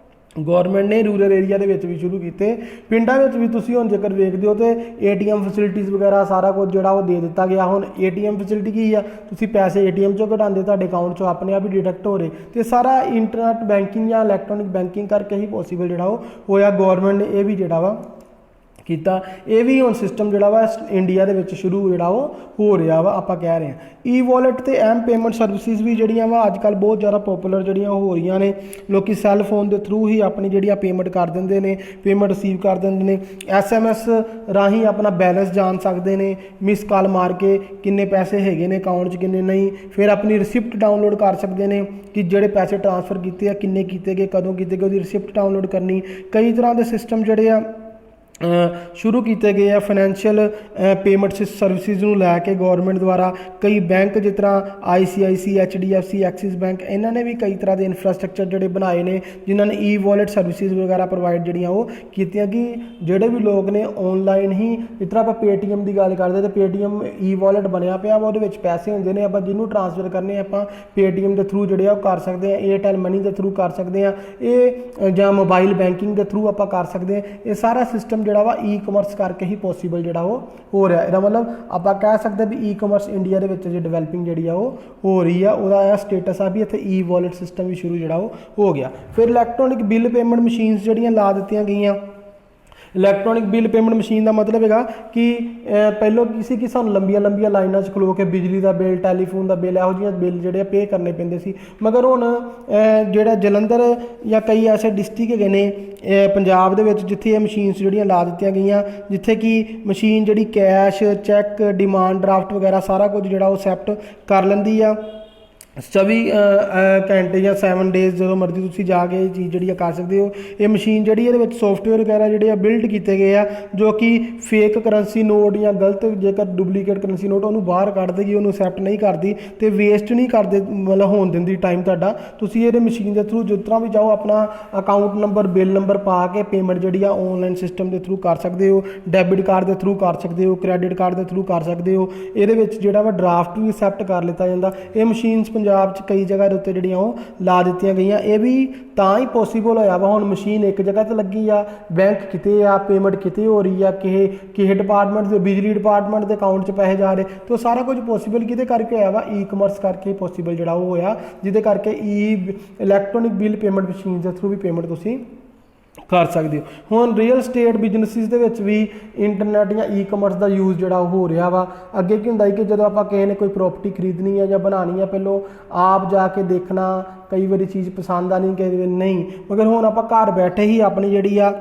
ਗੌਰਮੈਂਟ ਨੇ ਰੂਰਲ ਏਰੀਆ ਦੇ ਵਿੱਚ ਵੀ ਸ਼ੁਰੂ ਕੀਤੇ। ਪਿੰਡਾਂ ਵਿੱਚ ਵੀ ਤੁਸੀਂ ਹੁਣ ਜੇਕਰ ਵੇਖਦੇ ਹੋ ਤਾਂ ATM ਫੈਸਿਲਿਟੀਜ਼ ਵਗੈਰਾ ਸਾਰਾ ਕੁਝ ਜਿਹੜਾ ਉਹ ਦੇ ਦਿੱਤਾ ਗਿਆ। ਹੁਣ ATM ਫੈਸਿਲਿਟੀ ਕੀ ਆ, ਤੁਸੀਂ ਪੈਸੇ ATM 'ਚੋਂ ਕਢਾਉਂਦੇ, ਤੁਹਾਡੇ ਅਕਾਊਂਟ 'ਚੋਂ ਆਪਣੇ ਆਪ ਹੀ ਡਿਡਕਟ ਹੋ ਰਹੇ। ਅਤੇ ਸਾਰਾ ਇੰਟਰਨੈਟ ਬੈਂਕਿੰਗ ਜਾਂ ਇਲੈਕਟ੍ਰੋਨਿਕ ਬੈਂਕਿੰਗ ਕਰਕੇ ਹੀ ਪੋਸੀਬਲ ਜਿਹੜਾ ਉਹ ਹੋਇਆ। ਗੌਰਮੈਂਟ ਨੇ ਇਹ ਵੀ ਜਿਹੜਾ ਵਾ ਕੀਤਾ। ਇਹ ਵੀ ਹੁਣ ਸਿਸਟਮ ਜਿਹੜਾ ਵਾ ਇੰਡੀਆ ਦੇ ਵਿੱਚ ਸ਼ੁਰੂ ਜਿਹੜਾ ਉਹ ਹੋ ਰਿਹਾ ਵਾ। ਆਪਾਂ ਕਹਿ ਰਹੇ ਹਾਂ ਈ-ਵਾਲਟ ਅਤੇ ਪੇਮੈਂਟ ਸਰਵਿਸਿਜ਼ ਵੀ ਜਿਹੜੀਆਂ ਵਾ ਅੱਜ ਕੱਲ੍ਹ ਬਹੁਤ ਜ਼ਿਆਦਾ ਪੋਪੂਲਰ ਜਿਹੜੀਆਂ ਹੋ ਰਹੀਆਂ ਨੇ। ਲੋਕ ਸੈੱਲ ਫੋਨ ਦੇ ਥਰੂ ਹੀ ਆਪਣੀ ਜਿਹੜੀਆਂ ਪੇਮੈਂਟ ਕਰ ਦਿੰਦੇ ਨੇ, ਪੇਮੈਂਟ ਰਿਸੀਵ ਕਰ ਦਿੰਦੇ ਨੇ। SMS ਰਾਹੀਂ ਆਪਣਾ ਬੈਲੈਂਸ ਜਾਣ ਸਕਦੇ ਨੇ, ਮਿਸ ਕਾਲ ਮਾਰ ਕੇ ਕਿੰਨੇ ਪੈਸੇ ਹੈਗੇ ਨੇ ਅਕਾਊਂਟ 'ਚ, ਕਿੰਨੇ ਨਹੀਂ। ਫਿਰ ਆਪਣੀ ਰਿਸਿਪਟ ਡਾਊਨਲੋਡ ਕਰ ਸਕਦੇ ਨੇ ਕਿ ਜਿਹੜੇ ਪੈਸੇ ਟ੍ਰਾਂਸਫਰ ਕੀਤੇ ਆ, ਕਿੰਨੇ ਕੀਤੇ ਗਏ, ਕਦੋਂ ਕੀਤੇ ਗਏ, ਉਹਦੀ ਰਿਸਿਪਟ ਡਾਊਨਲੋਡ ਕਰਨੀ। ਕਈ ਤਰ੍ਹਾਂ ਦੇ ਸਿਸਟਮ ਜਿਹੜੇ ਆ ਸ਼ੁਰੂ ਕੀਤੇ ਗਏ ਆ ਫਾਈਨੈਂਸ਼ੀਅਲ ਪੇਮੈਂਟ ਸਰਵਿਸਿਜ਼ ਨੂੰ ਲੈ ਕੇ ਗਵਰਨਮੈਂਟ ਦੁਆਰਾ। ਕਈ ਬੈਂਕ ਜਿਸ ਤਰ੍ਹਾਂ ICICI, HDFC, ਐਕਸਿਸ ਬੈਂਕ, ਇਹਨਾਂ ਨੇ ਵੀ ਕਈ ਤਰ੍ਹਾਂ ਦੇ ਇਨਫਰਾਸਟ੍ਰਕਚਰ ਜਿਹੜੇ ਬਣਾਏ ਨੇ ਜਿਨ੍ਹਾਂ ਨੇ E-wallet ਸਰਵਿਸਿਜ਼ ਵਗੈਰਾ ਪ੍ਰੋਵਾਈਡ ਜਿਹੜੀਆਂ ਉਹ ਕੀਤੀਆਂ ਕਿ ਜਿਹੜੇ ਵੀ ਲੋਕ ਨੇ ਆਨਲਾਈਨ ਹੀ, ਜਿਸ ਤਰ੍ਹਾਂ ਆਪਾਂ Paytm ਦੀ ਗੱਲ ਕਰਦੇ ਤਾਂ Paytm E-wallet ਬਣਿਆ ਪਿਆ ਵਾ, ਉਹਦੇ ਵਿੱਚ ਪੈਸੇ ਹੁੰਦੇ ਨੇ, ਆਪਾਂ ਜਿਹਨੂੰ ਟ੍ਰਾਂਸਫਰ ਕਰਨੇ ਆਪਾਂ Paytm ਦੇ ਥਰੂ ਜਿਹੜੇ ਆ ਉਹ ਕਰ ਸਕਦੇ ਆ, Airtel ਮਨੀ ਦੇ ਥਰੂ ਕਰ ਸਕਦੇ ਆ, ਇਹ ਜਾਂ ਮੋਬਾਈਲ ਬੈਂਕਿੰਗ ਦੇ ਥਰੂ ਆਪਾਂ ਕਰ ਸਕਦੇ ਆ। ਇਹ ਸਾਰਾ ਸਿਸਟਮ ਜਿਹੜਾ ਵਾ E-ਕਮਰਸ ਕਰਕੇ ਹੀ ਪੋਸੀਬਲ ਜਿਹੜਾ ਉਹ ਹੋ ਰਿਹਾ। ਇਹਦਾ ਮਤਲਬ ਆਪਾਂ ਕਹਿ ਸਕਦੇ ਵੀ E-ਕਮਰਸ ਇੰਡੀਆ ਦੇ ਵਿੱਚ ਜੇ ਡਿਵੈਲਪਿੰਗ ਜਿਹੜੀ ਆ ਉਹ ਹੋ ਰਹੀ ਆ, ਉਹਦਾ ਇਹ ਸਟੇਟਸ ਆ ਵੀ ਇੱਥੇ E-wallet ਸਿਸਟਮ ਵੀ ਸ਼ੁਰੂ ਜਿਹੜਾ ਉਹ ਹੋ ਗਿਆ। ਫਿਰ ਇਲੈਕਟ੍ਰੋਨਿਕ ਬਿੱਲ ਪੇਮੈਂਟ ਮਸ਼ੀਨਸ ਜਿਹੜੀਆਂ ਲਾ ਦਿੱਤੀਆਂ ਗਈਆਂ। ਇਲੈਕਟ੍ਰੋਨਿਕ ਬਿੱਲ ਪੇਮੈਂਟ ਮਸ਼ੀਨ ਦਾ ਮਤਲਬ ਹੈਗਾ ਕਿ ਪਹਿਲਾਂ ਕਿ ਸਾਨੂੰ ਲੰਬੀਆਂ ਲਾਈਨਾਂ 'ਚ ਖਲੋ ਕੇ ਬਿਜਲੀ ਦਾ ਬਿੱਲ, ਟੈਲੀਫੋਨ ਦਾ ਬਿੱਲ, ਇਹੋ ਜਿਹੀਆਂ ਬਿੱਲ ਜਿਹੜੇ ਪੇ ਕਰਨੇ ਪੈਂਦੇ ਸੀ। ਮਗਰ ਹੁਣ ਜਿਹੜਾ ਜਲੰਧਰ ਜਾਂ ਕਈ ਐਸੇ ਡਿਸਟ੍ਰਿਕਟ ਹੈਗੇ ਨੇ ਪੰਜਾਬ ਦੇ ਵਿੱਚ ਜਿੱਥੇ ਇਹ ਮਸ਼ੀਨਸ ਜਿਹੜੀਆਂ ਲਾ ਦਿੱਤੀਆਂ ਗਈਆਂ, ਜਿੱਥੇ ਕਿ ਮਸ਼ੀਨ ਜਿਹੜੀ ਕੈਸ਼, ਚੈੱਕ, ਡਿਮਾਂਡ ਡਰਾਫਟ ਵਗੈਰਾ ਸਾਰਾ ਕੁਝ ਜਿਹੜਾ ਉਹ ਐਕਸੈਪਟ ਕਰ ਲੈਂਦੀ ਆ। 24 ਘੰਟੇ ਜਾਂ 7 ਡੇਜ਼ ਜਦੋਂ ਮਰਜ਼ੀ ਤੁਸੀਂ ਜਾ ਕੇ ਇਹ ਚੀਜ਼ ਜਿਹੜੀ ਆ ਕਰ ਸਕਦੇ ਹੋ। ਇਹ ਮਸ਼ੀਨ ਜਿਹੜੀ ਇਹਦੇ ਵਿੱਚ ਸੌਫਟਵੇਅਰ ਵਗੈਰਾ ਜਿਹੜੇ ਆ ਬਿਲਡ ਕੀਤੇ ਗਏ ਆ ਜੋ ਕਿ ਫੇਕ ਕਰੰਸੀ ਨੋਟ ਜਾਂ ਗਲਤ ਜੇਕਰ ਡੁਪਲੀਕੇਟ ਕਰੰਸੀ ਨੋਟ ਉਹਨੂੰ ਬਾਹਰ ਕੱਢ ਦੇਗੀ, ਉਹਨੂੰ ਐਕਸੈਪਟ ਨਹੀਂ ਕਰਦੀ ਅਤੇ ਵੇਸਟ ਨਹੀਂ ਕਰਦੇ, ਮਤਲਬ ਹੋਣ ਦਿੰਦੀ ਟਾਈਮ ਤੁਹਾਡਾ। ਤੁਸੀਂ ਇਹਦੇ ਮਸ਼ੀਨ ਦੇ ਥਰੂ ਜਿਸ ਤਰ੍ਹਾਂ ਵੀ ਚਾਹੋ ਆਪਣਾ ਅਕਾਊਂਟ ਨੰਬਰ, ਬਿੱਲ ਨੰਬਰ ਪਾ ਕੇ ਪੇਮੈਂਟ ਜਿਹੜੀ ਆ ਔਨਲਾਈਨ ਸਿਸਟਮ ਦੇ ਥਰੂ ਕਰ ਸਕਦੇ ਹੋ, ਡੈਬਿਟ ਕਾਰਡ ਦੇ ਥਰੂ ਕਰ ਸਕਦੇ ਹੋ, ਕ੍ਰੈਡਿਟ ਕਾਰਡ ਦੇ ਥਰੂ ਕਰ ਸਕਦੇ ਹੋ। ਇਹਦੇ ਵਿੱਚ ਜਿਹੜਾ ਵਾ ਡਰਾਫਟ ਵੀ ਐਕਸੈਪਟ ਕਰ ਲਿੱਤਾ ਜਾਂਦਾ। ਇਹ ਮਸ਼ੀਨਸ ਪੰਜਾਬ 'ਚ ਕਈ ਜਗ੍ਹਾ ਦੇ ਉੱਤੇ ਜਿਹੜੀਆਂ ਉਹ ਲਾ ਦਿੱਤੀਆਂ ਗਈਆਂ। ਇਹ ਵੀ ਤਾਂ ਹੀ ਪੋਸੀਬਲ ਹੋਇਆ ਵਾ, ਹੁਣ ਮਸ਼ੀਨ ਇੱਕ ਜਗ੍ਹਾ 'ਤੇ ਲੱਗੀ ਆ, ਬੈਂਕ ਕਿਤੇ ਆ, ਪੇਮੈਂਟ ਕਿਤੇ ਹੋ ਰਹੀ ਆ, ਕਿਸੇ ਡਿਪਾਰਟਮੈਂਟ ਦੇ, ਬਿਜਲੀ ਡਿਪਾਰਟਮੈਂਟ ਦੇ ਅਕਾਊਂਟ 'ਚ ਪੈਸੇ ਜਾ ਰਹੇ, ਤੇ ਉਹ ਸਾਰਾ ਕੁਝ ਪੋਸੀਬਲ ਕਿਹਦੇ ਕਰਕੇ ਹੋਇਆ ਵਾ? E-ਕਮਰਸ ਕਰਕੇ ਪੋਸੀਬਲ ਜਿਹੜਾ ਉਹ ਹੋਇਆ, ਜਿਹਦੇ ਕਰਕੇ ਇਲੈਕਟ੍ਰੋਨਿਕ ਬਿੱਲ ਪੇਮੈਂਟ ਮਸ਼ੀਨ ਦੇ ਥਰੂ ਵੀ ਪੇਮੈਂਟ ਤੁਸੀਂ ਕਰ ਸਕਦੇ ਹੋ। ਹੁਣ ਰੀਅਲ ਸਟੇਟ ਬਿਜ਼ਨਸਿਸ ਦੇ ਵਿੱਚ ਵੀ ਇੰਟਰਨੈਟ ਜਾਂ E-ਕਮਰਸ ਦਾ ਯੂਜ਼ ਜਿਹੜਾ ਉਹ ਹੋ ਰਿਹਾ ਵਾ। ਅੱਗੇ ਕੀ ਹੁੰਦਾ ਸੀ ਕਿ ਜਦੋਂ ਆਪਾਂ ਕਿਸੇ ਨੇ ਕੋਈ ਪ੍ਰੋਪਰਟੀ ਖਰੀਦਣੀ ਹੈ ਜਾਂ ਬਣਾਉਣੀ ਹੈ, ਪਹਿਲੋਂ ਆਪ ਜਾ ਕੇ ਦੇਖਣਾ, ਕਈ ਵਾਰੀ ਚੀਜ਼ ਪਸੰਦ ਆਣੀ, ਕਈ ਵਾਰੀ ਨਹੀਂ। ਮਗਰ ਹੁਣ ਆਪਾਂ ਘਰ ਬੈਠੇ ਹੀ ਆਪਣੀ ਜਿਹੜੀ ਆ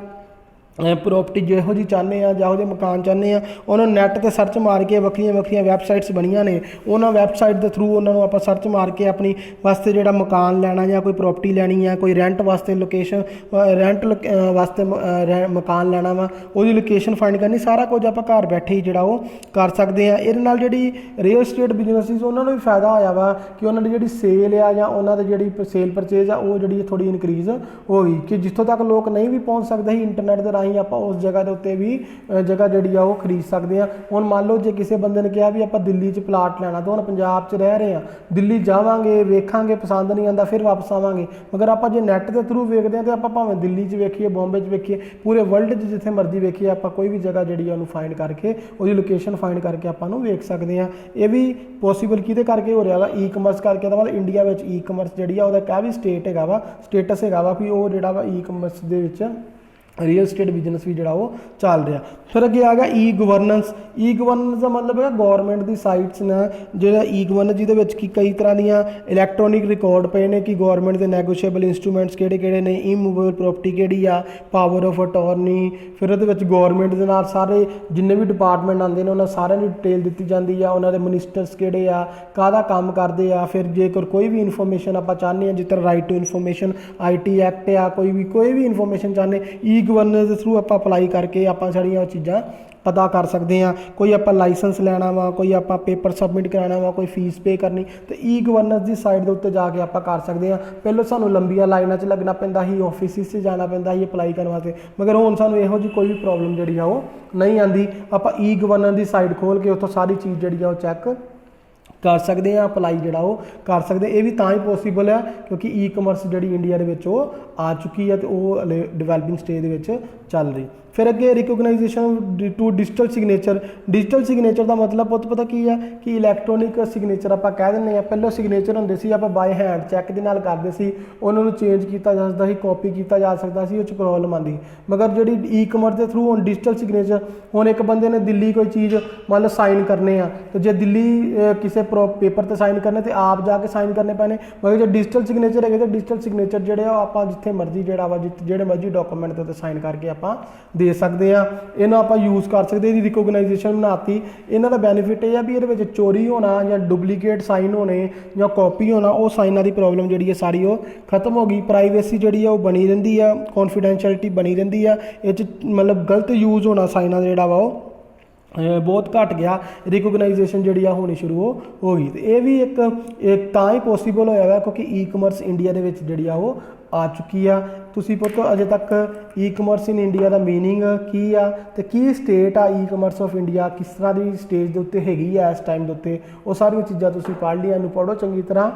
ਪ੍ਰੋਪਰਟੀ ਜਿਹੋ ਜਿਹੀ ਚਾਹੁੰਦੇ ਆ, ਜਿਹੋ ਜਿਹੇ ਮਕਾਨ ਚਾਹੁੰਦੇ ਆ, ਉਹਨਾਂ ਨੂੰ ਨੈੱਟ 'ਤੇ ਸਰਚ ਮਾਰ ਕੇ ਵੱਖਰੀਆਂ ਵੈਬਸਾਈਟਸ ਬਣੀਆਂ ਨੇ, ਉਹਨਾਂ ਵੈਬਸਾਈਟ ਦੇ ਥਰੂ ਉਹਨਾਂ ਨੂੰ ਆਪਾਂ ਸਰਚ ਮਾਰ ਕੇ ਆਪਣੀ ਵਾਸਤੇ ਜਿਹੜਾ ਮਕਾਨ ਲੈਣਾ ਜਾਂ ਕੋਈ ਪ੍ਰੋਪਰਟੀ ਲੈਣੀ ਆ, ਕੋਈ ਰੈਂਟ ਵਾਸਤੇ ਲੋਕੇਸ਼ਨ, ਵਾਸਤੇ ਮਕਾਨ ਲੈਣਾ ਵਾ, ਉਹਦੀ ਲੋਕੇਸ਼ਨ ਫਾਈਂਡ ਕਰਨੀ, ਸਾਰਾ ਕੁਝ ਆਪਾਂ ਘਰ ਬੈਠੇ ਹੀ ਜਿਹੜਾ ਉਹ ਕਰ ਸਕਦੇ ਆ। ਇਹਦੇ ਨਾਲ ਜਿਹੜੀ ਰੀਅਲ ਸਟੇਟ ਬਿਜ਼ਨਸਿਸ ਉਹਨਾਂ ਨੂੰ ਵੀ ਫਾਇਦਾ ਹੋਇਆ ਵਾ ਕਿ ਉਹਨਾਂ ਦੀ ਜਿਹੜੀ ਸੇਲ ਆ ਜਾਂ ਉਹਨਾਂ ਦੀ ਜਿਹੜੀ ਸੇਲ ਪਰਚੇਜ਼ ਆ ਉਹ ਜਿਹੜੀ ਥੋੜ੍ਹੀ ਇਨਕਰੀਜ਼ ਹੋ ਗਈ ਕਿ ਜਿੱਥੋਂ ਤੱਕ ਲੋਕ ਨਹੀਂ ਵੀ ਪਹੁੰਚ ਸਕਦੇ ਸੀ ਇੰਟਰਨੈਟ ਦੇ ਰਾਹੀਂ ਆਪਾਂ ਉਸ ਜਗ੍ਹਾ ਦੇ ਉੱਤੇ ਵੀ ਜਗ੍ਹਾ ਜਿਹੜੀ ਆ ਉਹ ਖਰੀਦ ਸਕਦੇ ਆ। ਹੁਣ ਮੰਨ ਲਓ ਜੇ ਕਿਸੇ ਬੰਦੇ ਨੇ ਕਿਹਾ ਵੀ ਆਪਾਂ ਦਿੱਲੀ 'ਚ ਪਲਾਟ ਲੈਣਾ, ਤਾਂ ਹੁਣ ਪੰਜਾਬ 'ਚ ਰਹਿ ਰਹੇ ਆ, ਦਿੱਲੀ ਜਾਵਾਂਗੇ, ਵੇਖਾਂਗੇ, ਪਸੰਦ ਨਹੀਂ ਆਉਂਦਾ, ਫਿਰ ਵਾਪਸ ਆਵਾਂਗੇ। ਮਗਰ ਆਪਾਂ ਜੇ ਨੈੱਟ ਦੇ ਥਰੂ ਵੇਖਦੇ ਹਾਂ ਤਾਂ ਆਪਾਂ ਭਾਵੇਂ ਦਿੱਲੀ 'ਚ ਵੇਖੀਏ, ਬੰਬੇ 'ਚ ਵੇਖੀਏ, ਪੂਰੇ ਵਰਲਡ 'ਚ ਜਿੱਥੇ ਮਰਜ਼ੀ ਵੇਖੀਏ, ਆਪਾਂ ਕੋਈ ਵੀ ਜਗ੍ਹਾ ਜਿਹੜੀ ਆ ਉਹਨੂੰ ਫਾਈਂਡ ਕਰਕੇ, ਉਹਦੀ ਲੋਕੇਸ਼ਨ ਫਾਈਂਡ ਕਰਕੇ ਆਪਾਂ ਨੂੰ ਵੇਖ ਸਕਦੇ ਆ। ਇਹ ਵੀ ਪੋਸੀਬਲ ਕਿਹਦੇ ਕਰਕੇ ਹੋ ਰਿਹਾ ਵਾ? E-ਕਮਰਸ ਕਰਕੇ। ਤਾਂ ਮਤਲਬ ਇੰਡੀਆ ਵਿੱਚ E-ਕਮਰਸ ਜਿਹੜੀ ਆ ਉਹਦਾ ਕਹਿ ਵੀ ਸਟੇਟਸ ਹੈਗਾ ਵਾ ਵੀ ਉਹ ਜਿਹੜਾ ਵਾ E-ਕਮਰਸ ਦੇ ਵਿੱਚ ਰੀਅਲ ਸਟੇਟ ਬਿਜ਼ਨਸ ਵੀ ਜਿਹੜਾ ਉਹ ਚੱਲ ਰਿਹਾ। ਫਿਰ ਅੱਗੇ ਆ ਗਿਆ E-ਗਵਰਨੈਂਸ। E-ਗਵਰਨੈਂਸ ਦਾ ਮਤਲਬ ਹੈ ਗੌਰਮੈਂਟ ਦੀ ਸਾਈਟਸ ਨੇ ਜਿਹੜਾ E-ਗਵਰਨੈਂਸ, ਜਿਹਦੇ ਵਿੱਚ ਕਿ ਕਈ ਤਰ੍ਹਾਂ ਦੀਆਂ ਇਲੈਕਟ੍ਰੋਨਿਕ ਰਿਕਾਰਡ ਪਏ ਨੇ ਕਿ ਗੌਰਮੈਂਟ ਦੇ ਨੈਗੋਸ਼ੀਏਬਲ ਇੰਸਟਰੂਮੈਂਟਸ ਕਿਹੜੇ ਨੇ, ਇਮੂਵੇਬਲ ਪ੍ਰੋਪਰਟੀ ਕਿਹੜੀ ਆ, ਪਾਵਰ ਆਫ ਅਟਾਰਨੀ। ਫਿਰ ਉਹਦੇ ਵਿੱਚ ਗੌਰਮੈਂਟ ਦੇ ਨਾਲ ਸਾਰੇ ਜਿੰਨੇ ਵੀ ਡਿਪਾਰਟਮੈਂਟ ਆਉਂਦੇ ਨੇ ਉਹਨਾਂ ਸਾਰਿਆਂ ਦੀ ਡਿਟੇਲ ਦਿੱਤੀ ਜਾਂਦੀ ਆ, ਉਹਨਾਂ ਦੇ ਮਿਨਿਸਟਰਸ ਕਿਹੜੇ ਆ, ਕਾਹਦਾ ਕੰਮ ਕਰਦੇ ਆ। ਫਿਰ ਜੇਕਰ ਕੋਈ ਵੀ ਇਨਫੋਰਮੇਸ਼ਨ ਆਪਾਂ ਚਾਹੁੰਦੇ ਹਾਂ, ਜਿਸ ਤਰ੍ਹਾਂ right to information, IT act ਆ, ਕੋਈ ਵੀ ਇਨਫੋਰਮੇਸ਼ਨ ਚਾਹੁੰਦੇ E-ਗਵਰਨੈਂਸ ਦੇ ਥਰੂ ਆਪਾਂ ਅਪਲਾਈ ਕਰਕੇ ਆਪਾਂ ਸਾਰੀਆਂ ਉਹ ਚੀਜ਼ਾਂ ਪਤਾ ਕਰ ਸਕਦੇ ਹਾਂ। ਕੋਈ ਆਪਾਂ ਲਾਇਸੈਂਸ ਲੈਣਾ ਵਾ, ਕੋਈ ਆਪਾਂ ਪੇਪਰ ਸਬਮਿਟ ਕਰਾਉਣਾ ਵਾ, ਕੋਈ ਫੀਸ ਪੇ ਕਰਨੀ, ਤੇ E-ਗਵਰਨੈਂਸ ਦੀ ਸਾਈਟ ਦੇ ਉੱਤੇ ਜਾ ਕੇ ਆਪਾਂ ਕਰ ਸਕਦੇ ਹਾਂ। ਪਹਿਲਾਂ ਸਾਨੂੰ ਲੰਬੀਆਂ ਲਾਈਨਾਂ 'ਚ ਲੱਗਣਾ ਪੈਂਦਾ ਸੀ, ਆਫਿਸਿਸ 'ਚ ਜਾਣਾ ਪੈਂਦਾ ਸੀ ਅਪਲਾਈ ਕਰਨ ਵਾਸਤੇ, ਮਗਰ ਹੁਣ ਸਾਨੂੰ ਇਹੋ ਜਿਹੀ ਕੋਈ ਵੀ ਪ੍ਰੋਬਲਮ ਜਿਹੜੀ ਆ ਉਹ ਨਹੀਂ ਆਉਂਦੀ। ਆਪਾਂ E-ਗਵਰਨੈਂਸ ਦੀ ਸਾਈਟ ਖੋਲ੍ਹ ਕੇ ਉੱਥੋਂ ਸਾਰੀ ਚੀਜ਼ ਜਿਹੜੀ ਆ ਉਹ ਚੈੱਕ ਕਰ ਸਕਦੇ ਆ, ਅਪਲਾਈ ਜਿਹੜਾ ਉਹ ਕਰ ਸਕਦੇ। ਇਹ ਵੀ ਤਾਂ ਹੀ ਪੋਸੀਬਲ ਆ ਕਿਉਂਕਿ E-ਕਮਰਸ ਜਿਹੜੀ ਇੰਡੀਆ ਦੇ ਵਿੱਚ ਉਹ ਆ ਚੁੱਕੀ ਹੈ ਤੇ ਉਹ ਡਿਵੈਲਪਿੰਗ ਸਟੇਜ ਦੇ ਵਿੱਚ ਚੱਲ ਰਹੀ। ਫਿਰ ਅੱਗੇ recognisation to digital signature. Digital signature ਦਾ ਮਤਲਬ ਬਹੁਤ ਪਤਾ ਕੀ ਆ ਕਿ ਇਲੈਕਟ੍ਰੋਨਿਕ ਸਿਗਨੇਚਰ ਆਪਾਂ ਕਹਿ ਦਿੰਦੇ ਆ। ਪਹਿਲਾਂ ਸਿਗਨੇਚਰ ਹੁੰਦੇ ਸੀ ਆਪਾਂ ਬਾਏ ਹੈਂਡ ਚੈੱਕ ਦੇ ਨਾਲ ਕਰਦੇ ਸੀ, ਉਹਨਾਂ ਨੂੰ ਚੇਂਜ ਕੀਤਾ ਜਾ ਸਕਦਾ ਸੀ, ਕਾਪੀ ਕੀਤਾ ਜਾ ਸਕਦਾ ਸੀ, ਉਹ 'ਚ ਪ੍ਰੋਬਲਮ ਆਉਂਦੀ। ਮਗਰ ਜਿਹੜੀ E-ਕਮਰਸ ਦੇ ਥਰੂ ਹੁਣ ਡਿਜੀਟਲ ਸਿਗਨੇਚਰ, ਹੁਣ ਇੱਕ ਬੰਦੇ ਨੇ ਦਿੱਲੀ ਕੋਈ ਚੀਜ਼ ਮੰਨ ਲਓ ਸਾਈਨ ਕਰਨੇ ਆ, ਤੇ ਜੇ ਦਿੱਲੀ ਕਿਸੇ ਪੇਪਰ 'ਤੇ ਸਾਈਨ ਕਰਨੇ ਤੇ ਆਪ ਜਾ ਕੇ ਸਾਈਨ ਕਰਨੇ ਪੈਣੇ। ਮਗਰ ਜੇ ਡਿਜੀਟਲ ਸਿਗਨੇਚਰ ਹੈਗੇ ਤਾਂ ਡਿਜੀਟਲ ਸਿਗਨੇਚਰ ਜਿਹੜੇ ਆ ਆਪਾਂ ਜਿੱਥੇ ਮਰਜ਼ੀ ਜਿਹੜਾ ਵਾ ਜਿਹੜੇ ਮਰਜ਼ੀ ਡਾਕੂਮੈਂਟ 'ਤੇ ਸਾਈਨ ਕਰਕੇ ਆਪਾਂ ਦੇ ਸਕਦੇ ਆ। ਇਹਨਾਂ ਆਪਾਂ ਯੂਜ਼ ਕਰ ਸਕਦੇ, ਇਹਦੀ ਰਿਕੋਗਨਾਈਜੇਸ਼ਨ ਬਣਾਤੀ। ਇਹਨਾਂ ਦਾ ਬੈਨੀਫਿਟ ਇਹ ਆ ਵੀ ਇਹਦੇ ਵਿੱਚ ਚੋਰੀ ਹੋਣਾ ਜਾਂ ਡੁਪਲੀਕੇਟ ਸਾਈਨ ਹੋਣੇ ਜਾਂ ਕਾਪੀ ਹੋਣਾ, ਉਹ ਸਾਈਨਾਂ ਦੀ ਪ੍ਰੋਬਲਮ ਜਿਹੜੀ ਹੈ ਸਾਰੀ ਉਹ ਖਤਮ ਹੋ ਗਈ। ਪ੍ਰਾਈਵੇਸੀ ਜਿਹੜੀ ਆ ਉਹ ਬਣੀ ਰਹਿੰਦੀ ਆ, ਕੌਨਫੀਡੈਂਸ਼ੀਅਲਿਟੀ ਬਣੀ ਰਹਿੰਦੀ ਆ। ਇਹ 'ਚ ਮਤਲਬ ਗਲਤ ਯੂਜ਼ ਹੋਣਾ ਸਾਈਨਾਂ ਦਾ ਜਿਹੜਾ ਵਾ ਉਹ ਬਹੁਤ ਘਟ ਗਿਆ। ਰਿਕੋਗਨਾਈਜੇਸ਼ਨ ਜਿਹੜੀ ਆ ਹੋਣੀ ਸ਼ੁਰੂ ਹੋ ਗਈ। ਤੇ ਇਹ ਵੀ ਇੱਕ ਤਾਂ ਹੀ ਪੋਸੀਬਲ ਹੋਇਆ ਵਾ ਕਿਉਂਕਿ ਈ-ਕਮਰਸ ਇੰਡੀਆ ਦੇ ਵਿੱਚ ਜਿਹੜੀ ਆ ਉਹ ਆ ਚੁੱਕੀ ਆ। ਤੁਸੀਂ ਪੁੱਤ ਅਜੇ ਤੱਕ ਈ-ਕਮਰਸ ਇਨ ਇੰਡੀਆ ਦਾ ਮੀਨਿੰਗ ਕੀ ਆ ਤੇ ਕੀ ਸਟੇਟ ਆ ਈ-ਕਮਰਸ ਆਫ ਇੰਡੀਆ, ਕਿਸ ਤਰ੍ਹਾਂ ਦੀ ਸਟੇਜ ਦੇ ਉੱਤੇ ਹੈਗੀ ਆ ਇਸ ਟਾਈਮ ਦੇ ਉੱਤੇ, ਉਹ ਸਾਰੀਆਂ ਚੀਜ਼ਾਂ ਤੁਸੀਂ ਪੜ੍ਹ ਲਈਆਂ। ਇਹਨੂੰ ਪੜ੍ਹੋ ਚੰਗੀ ਤਰ੍ਹਾਂ।